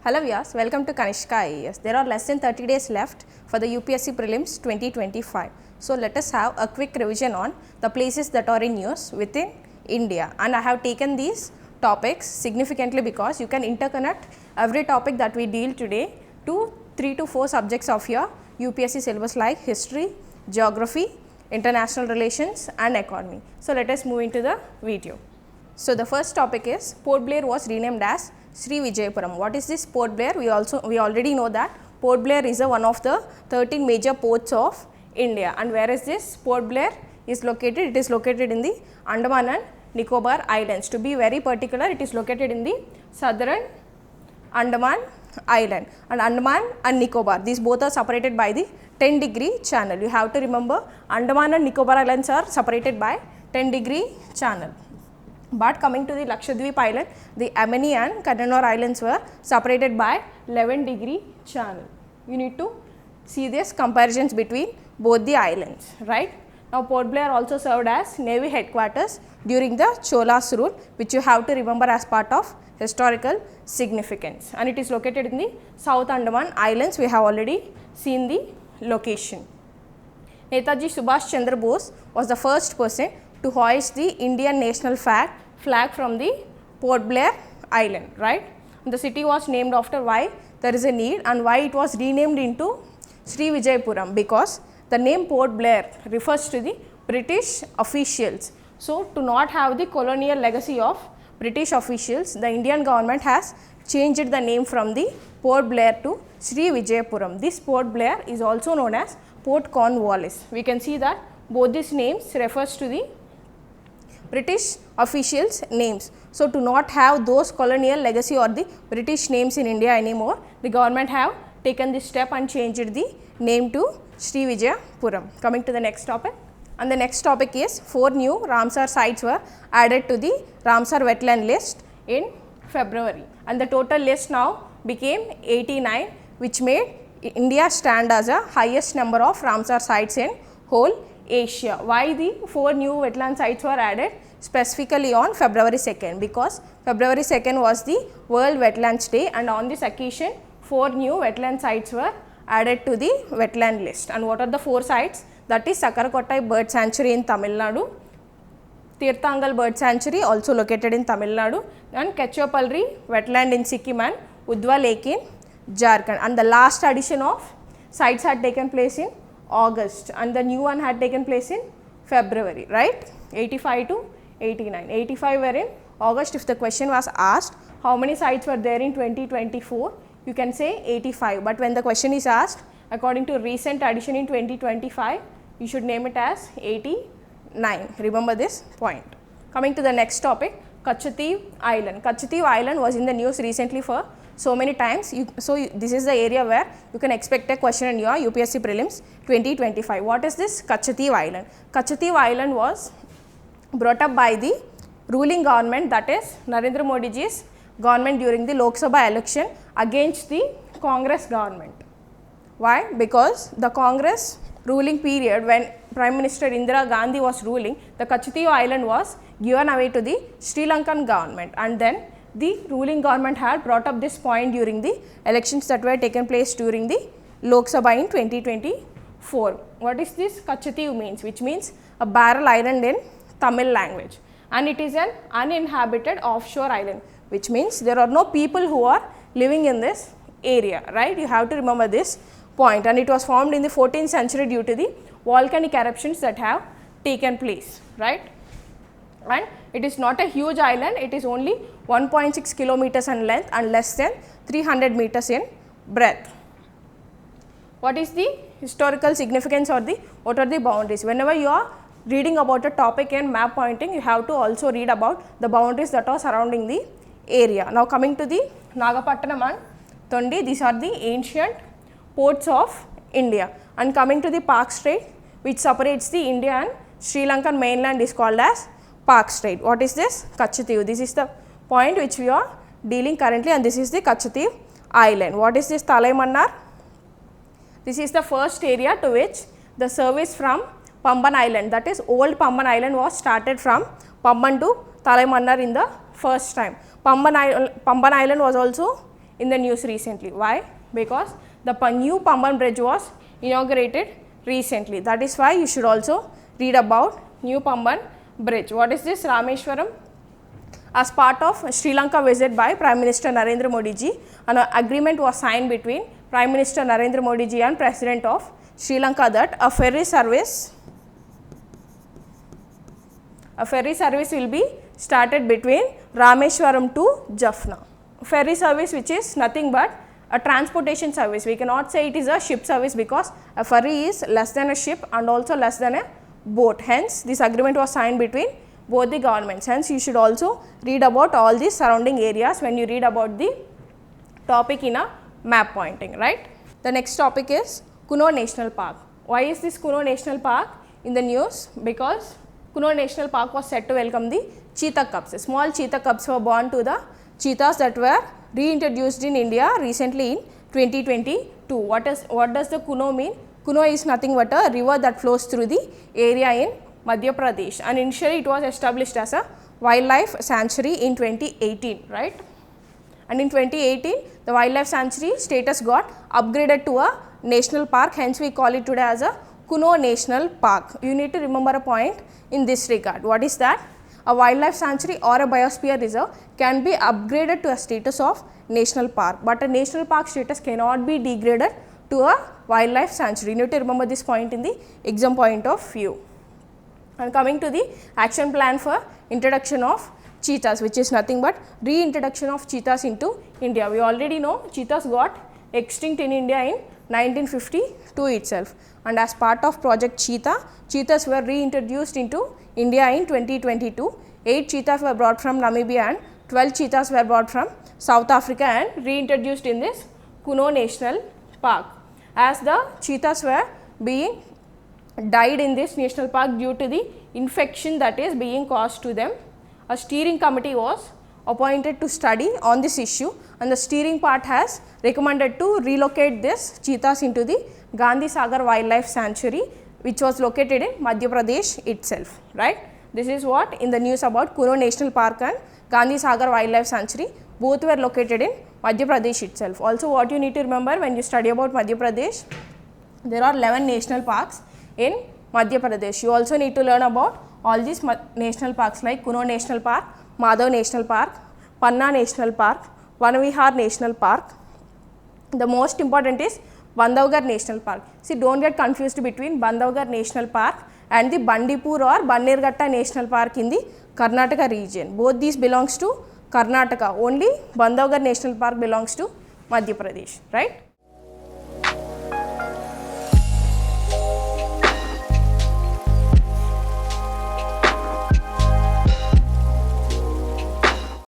Hello viewers, welcome to KANISHKA IAS. There are less than 30 days left for the UPSC prelims 2025. So let us have a quick revision on the places that are in news within India, and I have taken these topics significantly because you can interconnect every topic that we deal today to 3 to 4 subjects of your UPSC syllabus like history, geography, international relations and economy. So let us move into the video. So the first topic is Port Blair was renamed as Sri Vijayapuram. What is this Port Blair? We already know that Port Blair is one of the 13 major ports of India. And where is this Port Blair is located? It is located in the Andaman and Nicobar Islands. To be very particular, it is located in the southern Andaman Island, and Andaman and Nicobar. These both are separated by the 10-degree channel. You have to remember Andaman and Nicobar Islands are separated by 10-degree channel. But coming to the Lakshadweep Island, the Amani and Kannur Islands were separated by 11-degree channel. You need to see this comparisons between both the islands, right? Now Port Blair also served as Navy headquarters during the Cholas rule, which you have to remember as part of historical significance, and it is located in the South Andaman Islands. We have already seen the location. Netaji Subhash Chandra Bose was the first person to hoist the Indian national flag from the Port Blair Island, right? The city was named after why there is a need and why it was renamed into Sri Vijayapuram, because the name Port Blair refers to the British officials. So to not have the colonial legacy of British officials, the Indian government has changed the name from the Port Blair to Sri Vijayapuram. This Port Blair is also known as Port Cornwallis. We can see that both these names refers to the British officials' names. So to not have those colonial legacy or the British names in India anymore, the government have taken this step and changed the name to Sri Vijayapuram. Coming to the next topic. And the next topic is 4 new Ramsar sites were added to the Ramsar wetland list in February, and the total list now became 89, which made India stand as the highest number of Ramsar sites in whole Asia. Why the 4 new wetland sites were added specifically on February 2nd? Because February 2nd was the World Wetlands Day, and on this occasion 4 new wetland sites were added to the wetland list. And what are the 4 sites? That is Sakarkottai Bird Sanctuary in Tamil Nadu, Tirthangal Bird Sanctuary also located in Tamil Nadu, and Ketchopalri Wetland in Sikkim and Udva Lake in Jharkhand. And the last addition of sites had taken place in August, and the new one had taken place in February, right? 85 to 89. 85 were in August. If the question was asked how many sites were there in 2024, you can say 85, but when the question is asked according to recent addition in 2025, you should name it as 89. Remember this point. Coming to the next topic, Kachi Island. Kachi Island was in the news recently for so many times. This is the area where you can expect a question in your UPSC prelims 2025. What is this Kachi Island? Kachi Island was brought up by the ruling government, that is Narendra Modi ji's government, during the Lok Sabha election against the Congress government. Why? Because the Congress ruling period, when Prime Minister Indira Gandhi was ruling, the Kachi Island was given away to the Sri Lankan government, and then the ruling government had brought up this point during the elections that were taken place during the Lok Sabha in 2024. What is this Kachi means? Which means a barrel island in Tamil language, and it is an uninhabited offshore island, which means there are no people who are living in this area, right? You have to remember this point, and it was formed in the 14th century due to the volcanic eruptions that have taken place, right? And it is not a huge island, it is only 1.6 kilometers in length and less than 300 meters in breadth. What is the historical significance or what are the boundaries? Whenever you are reading about a topic in map pointing, you have to also read about the boundaries that are surrounding the area. Now coming to the Nagapattinam and Tondi, these are the ancient ports of India, and coming to the Park Strait, which separates the India and Sri Lankan mainland, is called as Park Strait. What is this? Kachi. This is the point which we are dealing currently, and this is the Kachi Island. What is this Talaimannar? This is the first area to which the service from Pamban Island, that is old Pamban Island, was started from Pamban to Talaimannar in the first time. Pamban Island was also in the news recently. Why? Because the new Pamban bridge was inaugurated recently. That is why you should also read about new Pamban bridge. What is this? Rameshwaram. As part of Sri Lanka visit by Prime Minister Narendra Modi ji, an agreement was signed between Prime Minister Narendra Modi ji and President of Sri Lanka that a ferry service will be started between Rameshwaram to Jaffna. Ferry service which is nothing but a transportation service. We cannot say it is a ship service because a ferry is less than a ship and also less than a boat. Hence, this agreement was signed between both the governments. Hence, you should also read about all these surrounding areas when you read about the topic in a map pointing, right? The next topic is Kuno National Park. Why is this Kuno National Park in the news? Because Kuno National Park was set to welcome the cheetah cubs. Small cheetah cubs were born to the cheetahs that were reintroduced in India recently in 2022. What does the Kuno mean? Kuno is nothing but a river that flows through the area in Madhya Pradesh, and initially it was established as a wildlife sanctuary in 2018, right? And in 2018, the wildlife sanctuary status got upgraded to a national park. Hence, we call it today as a Kuno National Park. You need to remember a point in this regard. What is that? A wildlife sanctuary or a biosphere reserve can be upgraded to a status of national park, but a national park status cannot be degraded to a wildlife sanctuary. You need to remember this point in the exam point of view. And coming to the action plan for introduction of cheetahs, which is nothing but reintroduction of cheetahs into India. We already know cheetahs got extinct in India in 1952 itself, and as part of Project Cheetah, cheetahs were reintroduced into India in 2022. 8 cheetahs were brought from Namibia and 12 cheetahs were brought from South Africa and reintroduced in this Kuno National Park. As the cheetahs were being died in this national park due to the infection that is being caused to them, a steering committee was appointed to study on this issue, and the steering part has recommended to relocate this cheetahs into the Gandhi Sagar Wildlife Sanctuary, which was located in Madhya Pradesh itself, right? This is what in the news about Kuno National Park and Gandhi Sagar Wildlife Sanctuary. Both were located in Madhya Pradesh itself. Also, what you need to remember when you study about Madhya Pradesh, there are 11 national parks in Madhya Pradesh. You also need to learn about all these national parks like Kuno National Park, Madhav National Park, Panna National Park, Vanavihar National Park. The most important is Bandhavgarh National Park. See, don't get confused between Bandhavgarh National Park and the Bandipur or Bannerghatta National Park in the Karnataka region. Both these belongs to Karnataka. Only Bandhavgarh National Park belongs to Madhya Pradesh, right?